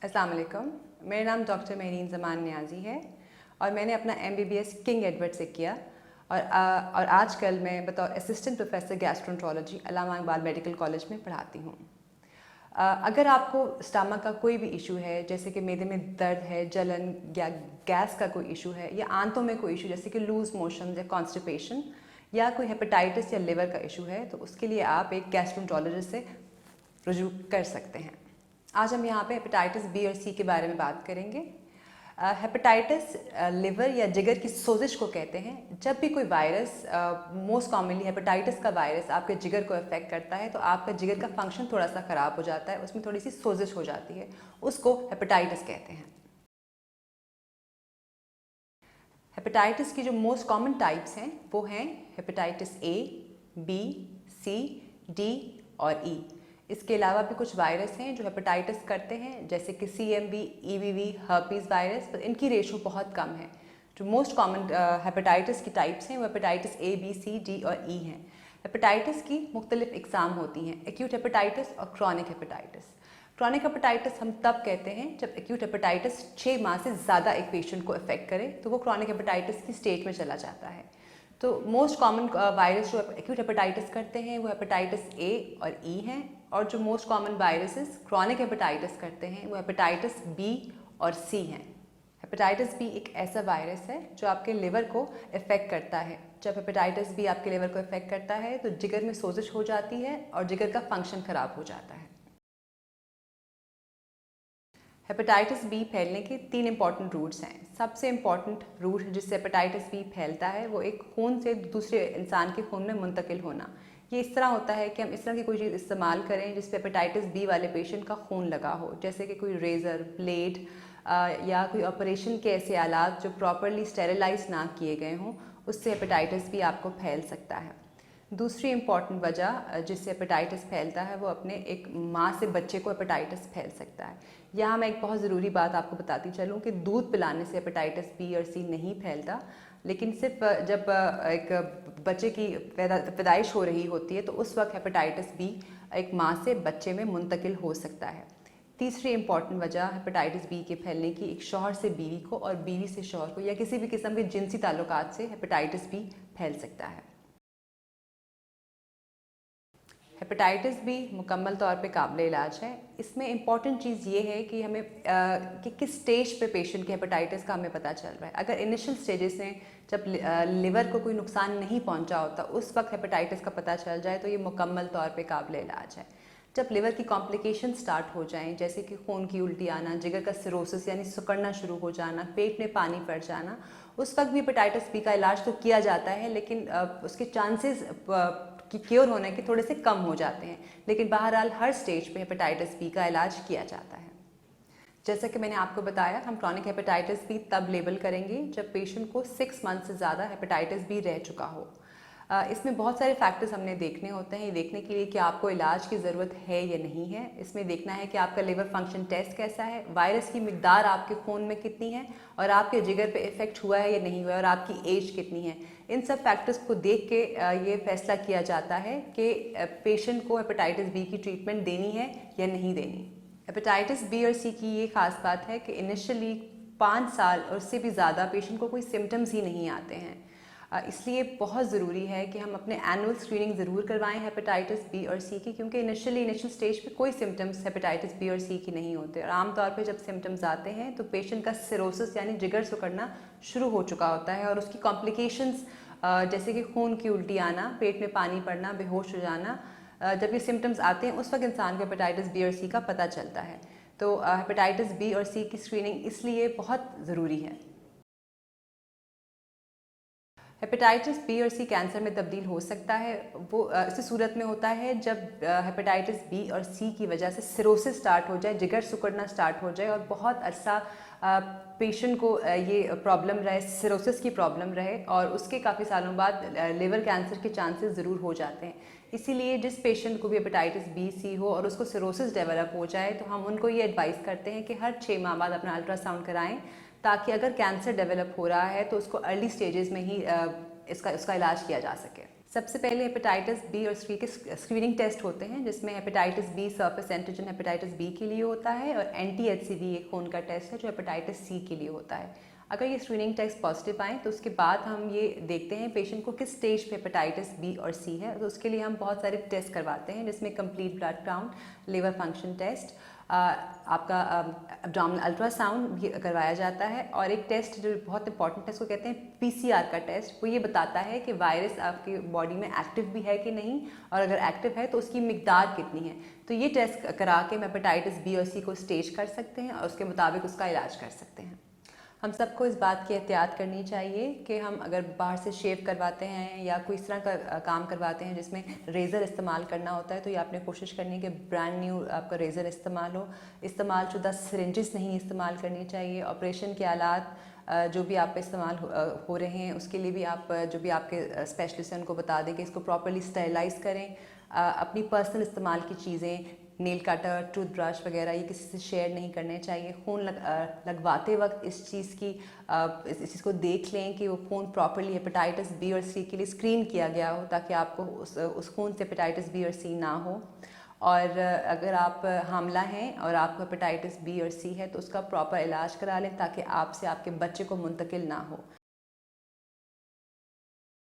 अस्सलाम वालेकुम। मेरा नाम डॉक्टर मेहरीन ज़मान नियाज़ी है और मैंने अपना MBBS किंग एडवर्ड से किया और आजकल मैं बतौर असिस्टेंट प्रोफेसर गैस्ट्रोएंटरोलॉजी अल्लामा इकबाल मेडिकल कॉलेज में पढ़ाती हूँ। अगर आपको स्टमक का कोई भी इशू है, जैसे कि मैदे में दर्द है, जलन या गैस का कोई इशू है, या आंतों में कोई इशू जैसे कि लूज मोशन या कॉन्स्टिपेशन, या कोई हेपेटाइटिस या लिवर का इशू है, तो उसके लिए आप एक गैस्ट्रोएंटरोलॉजिस्ट से रुजू कर सकते हैं। आज हम यहाँ पे हेपेटाइटिस बी और सी के बारे में बात करेंगे। हेपेटाइटिस लिवर या जिगर की सोजिश को कहते हैं। जब भी कोई वायरस, मोस्ट कॉमनली हेपेटाइटिस का वायरस आपके जिगर को अफेक्ट करता है तो आपका जिगर का फंक्शन थोड़ा सा ख़राब हो जाता है, उसमें थोड़ी सी सोजिश हो जाती है, उसको हेपेटाइटिस कहते हैं। हेपेटाइटिस की जो मोस्ट कॉमन टाइप्स हैं वो हैं hepatitis A, B, C, D और ई। इसके अलावा भी कुछ वायरस हैं जो हेपेटाइटिस करते हैं, जैसे कि CMV, EBV, हर्पीज़ वायरस, पर इनकी रेशो बहुत कम है। जो मोस्ट कॉमन हेपेटाइटिस की टाइप्स हैं वो hepatitis A, B, C, D और E हैं। हेपेटाइटिस की मुख्तलिफ इकसाम होती हैं, एक्यूट हेपेटाइटिस और क्रॉनिक हेपेटाइटिस। क्रॉनिक हेपेटाइटिस हम तब कहते हैं जब एक्यूट हेपेटाइटिस 6 माह से ज़्यादा एक पेशेंट को अफेक्ट करे तो वो क्रॉनिक हेपेटाइटिस की स्टेज में चला जाता है। तो मोस्ट कॉमन वायरस जो एक्यूट हेपेटाइटिस करते हैं वो हेपेटाइटिस A और E हैं, और जो most common viruses chronic hepatitis करते हैं वो हेपेटाइटिस B और C हैं। हेपेटाइटिस B एक ऐसा वायरस है जो आपके लिवर को इफेक्ट करता है। जब हेपेटाइटिस B आपके लिवर को इफेक्ट करता है तो जिगर में सोजिश हो जाती है और जिगर का फंक्शन खराब हो जाता है। हेपेटाइटिस बी फैलने के 3 इंपॉर्टेंट रूट्स हैं। सबसे इम्पॉर्टेंट रूट जिससे हेपेटाइटिस बी फैलता है वो एक खून से दूसरे इंसान के खून में मुंतकिल होना। ये इस तरह होता है कि हम इस तरह की कोई चीज़ इस्तेमाल करें जिससे हेपेटाइटिस बी वाले पेशेंट का खून लगा हो, जैसे कि कोई रेज़र, ब्लेड या कोई ऑपरेशन के ऐसे आलात जो प्रॉपरली स्टेरिलाइज ना किए गए हों, उससे हेपेटाइटिस बी आपको फैल सकता है। दूसरी इम्पॉर्टेंट वजह जिससे हेपेटाइटिस फैलता है वो अपने एक माँ से बच्चे को हेपेटाइटिस फैल सकता है। यहाँ मैं एक बहुत ज़रूरी बात आपको बताती चलूँ कि दूध पिलाने से हेपेटाइटिस बी और सी नहीं फैलता, लेकिन सिर्फ जब एक बच्चे की पैदाइश हो रही होती है तो उस वक्त हेपेटाइटिस बी एक माँ से बच्चे में मुंतकिल हो सकता है। तीसरी इम्पॉर्टेंट वजह हेपेटाइटिस बी के फैलने की एक शौहर से बीवी को और बीवी से शौहर को या किसी भी किस्म के जिनसी ताल्लुकात से हेपेटाइटिस बी फैल सकता है। हेपेटाइटिस बी मुकम्मल तौर पे काबिल इलाज है। इसमें इम्पॉर्टेंट चीज़ ये है कि हमें कि किस स्टेज पे पेशेंट के हेपेटाइटिस का हमें पता चल रहा है। अगर इनिशियल स्टेजेस में जब लिवर को कोई नुकसान नहीं पहुंचा होता उस वक्त हेपेटाइटिस का पता चल जाए तो ये मुकम्मल तौर पे काबिल इलाज है। जब लिवर की कॉम्प्लिकेशन स्टार्ट हो जाएं, जैसे कि खून की उल्टी आना, जिगर का सिरोसिस यानी सिकुड़ना शुरू हो जाना, पेट में पानी पड़ जाना, उस वक्त भी हेपेटाइटिस बी का इलाज तो किया जाता है, लेकिन उसके चांसेस कि क्योर होने के थोड़े से कम हो जाते हैं। लेकिन बहरहाल हर स्टेज पे हेपेटाइटिस बी का इलाज किया जाता है। जैसा कि मैंने आपको बताया, हम क्रॉनिक हेपेटाइटिस बी तब लेबल करेंगे जब पेशेंट को 6 मंथ से ज़्यादा हेपेटाइटिस बी रह चुका हो। इसमें बहुत सारे फैक्टर्स हमने देखने होते हैं, ये देखने के लिए कि आपको इलाज की ज़रूरत है या नहीं है। इसमें देखना है कि आपका लिवर फंक्शन टेस्ट कैसा है, वायरस की मिकदार आपके खून में कितनी है, और आपके जिगर पे इफेक्ट हुआ है या नहीं हुआ है, और आपकी एज कितनी है। इन सब फैक्टर्स को देख के ये फैसला किया जाता है कि पेशेंट को हेपेटाइटिस बी की ट्रीटमेंट देनी है या नहीं देनी। हेपेटाइटिस बी और सी की ये खास बात है कि इनिशियली 5 साल और उससे भी ज़्यादा पेशेंट को कोई सिम्टम्स ही नहीं आते हैं। इसलिए बहुत ज़रूरी है कि हम अपने एनुअल स्क्रीनिंग ज़रूर करवाएं हेपेटाइटिस बी और सी की, क्योंकि इनिशियल स्टेज पे कोई सिम्टम्स हेपेटाइटिस बी और सी की नहीं होते, और आमतौर पे जब सिम्टम्स आते हैं तो पेशेंट का सिरोसिस यानी जिगर सिकुड़ना शुरू हो चुका होता है, और उसकी कॉम्प्लिकेशंस जैसे कि खून की उल्टी आना, पेट में पानी पड़ना, बेहोश हो जाना, जब ये सिम्टम्स आते हैं उस वक्त इंसान को हेपेटाइटिस बी और सी का पता चलता है। तो हेपेटाइटिस बी और सी की स्क्रीनिंग इसलिए बहुत ज़रूरी है। हेपेटाइटिस बी और सी कैंसर में तब्दील हो सकता है। वो इसी सूरत में होता है जब हेपेटाइटिस बी और सी की वजह से सिरोसिस स्टार्ट हो जाए, जिगर सिकुड़ना स्टार्ट हो जाए, और बहुत अरसा पेशेंट को ये प्रॉब्लम रहे, सिरोसिस की प्रॉब्लम रहे, और उसके काफ़ी सालों बाद लिवर कैंसर के चांसेस ज़रूर हो जाते हैं। इसीलिए जिस पेशेंट को भी हेपेटाइटिस बी सी हो और उसको सिरोसिस डेवलप हो जाए तो हम उनको ये एडवाइस करते हैं कि हर 6 माह बाद अपना अल्ट्रासाउंड कराएं, ताकि अगर कैंसर डेवलप हो रहा है तो उसको अर्ली स्टेजेस में ही इसका इलाज किया जा सके। सबसे पहले हेपेटाइटिस बी और सी के स्क्रीनिंग टेस्ट होते हैं, जिसमें hepatitis B surface antigen hepatitis B के लिए होता है और एंटी-HCV एक खून का टेस्ट है जो हेपेटाइटिस सी के लिए होता है। अगर ये स्क्रीनिंग टेस्ट पॉजिटिव आए तो उसके बाद हम ये देखते हैं पेशेंट को किस स्टेज पे हेपेटाइटिस बी और सी है, तो उसके लिए हम बहुत सारे टेस्ट करवाते हैं, जिसमें complete blood count, liver function test, आपका एब्डोमिनल अल्ट्रासाउंड भी करवाया जाता है, और एक टेस्ट जो बहुत इंपॉर्टेंट है उसको कहते हैं PCR का टेस्ट। वो ये बताता है कि वायरस आपकी बॉडी में एक्टिव भी है कि नहीं, और अगर एक्टिव है तो उसकी मिकदार कितनी है। तो ये टेस्ट करा के हम हेपेटाइटिस बी और सी को स्टेज कर सकते हैं और उसके मुताबिक उसका इलाज कर सकते हैं। हम सबको इस बात की एहतियात करनी चाहिए कि हम अगर बाहर से शेव करवाते हैं या कोई इस तरह का काम करवाते हैं जिसमें रेज़र इस्तेमाल करना होता है, तो ये आपने कोशिश करनी है कि ब्रांड न्यू आपका रेज़र इस्तेमाल हो। इस्तेमाल शुदा सिरिंजेस नहीं इस्तेमाल करनी चाहिए। ऑपरेशन के आलात जो भी आप पे इस्तेमाल हो रहे हैं उसके लिए भी आप जो भी आपके स्पेशलिस्ट हैं उनको बता दें कि इसको प्रॉपर्ली स्टेरिलाइज करें। अपनी पर्सनल इस्तेमाल की चीज़ें, नेल कटर, टूथब्रश वगैरह ये किसी से शेयर नहीं करने चाहिए। फ़ोन लगवाते वक्त इस चीज़ को देख लें कि वो फ़ोन प्रॉपर्ली हेपेटाइटिस बी और सी के लिए स्क्रीन किया गया हो, ताकि आपको उस खून से हेपेटाइटिस बी और सी ना हो। और अगर आप हामला हैं और आपको हेपेटाइटिस बी और सी है तो उसका प्रॉपर इलाज करा लें, ताकि आपसे आपके बच्चे को मुंतकिल ना हो।